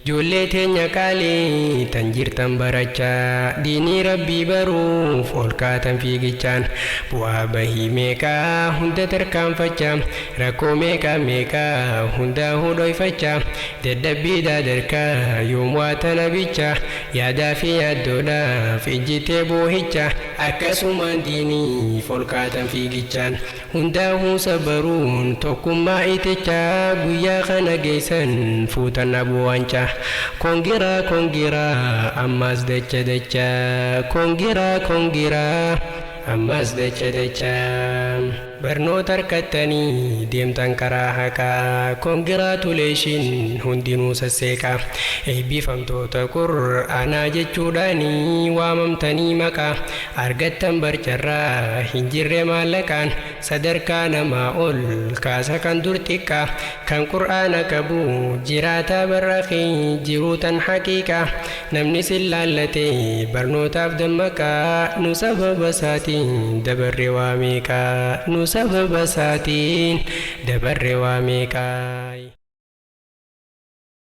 Ijoollee teenya qaalii tan jirtan barachaa diinii rabbii baruuf ol kaatan fiigichaan bu'aa bahii meeqaa hunda tarkaanfachaa rakkoo meeqaa hunda hudhoyfachaa dadhabbii daadarkaa yoom waata nabichaa yaadaa fi yaaddoodhaaf ijjitee boohichaa akkasumaan diiniif ol kaatan fiigichaan hundaa'uu sabaruun tokkummaa itichaa guyyaa kana geessan fuutan aboo'anchaa kongiraa ammas dacha kongiraa ammas dacha barnoota harkattanii deemtan karaa haqaa congratulation hundinuu sasseeqaa eebbifamtoota qur'aanaa jechuudhaanii waamamtanii maqaa argattan barcarraa hin jirre maallaqaan sadarkaa namaa ol kaasa kan dur xiqqaa kan qur'aana qabu jiraataa barraaqii jiruutan haqiiqaa namni sin laallatee barnootaaf dammaqaa nu sababa isaatiin dabarre waa meeqaa nu sababa isaatiin dabarre waa meeqaa.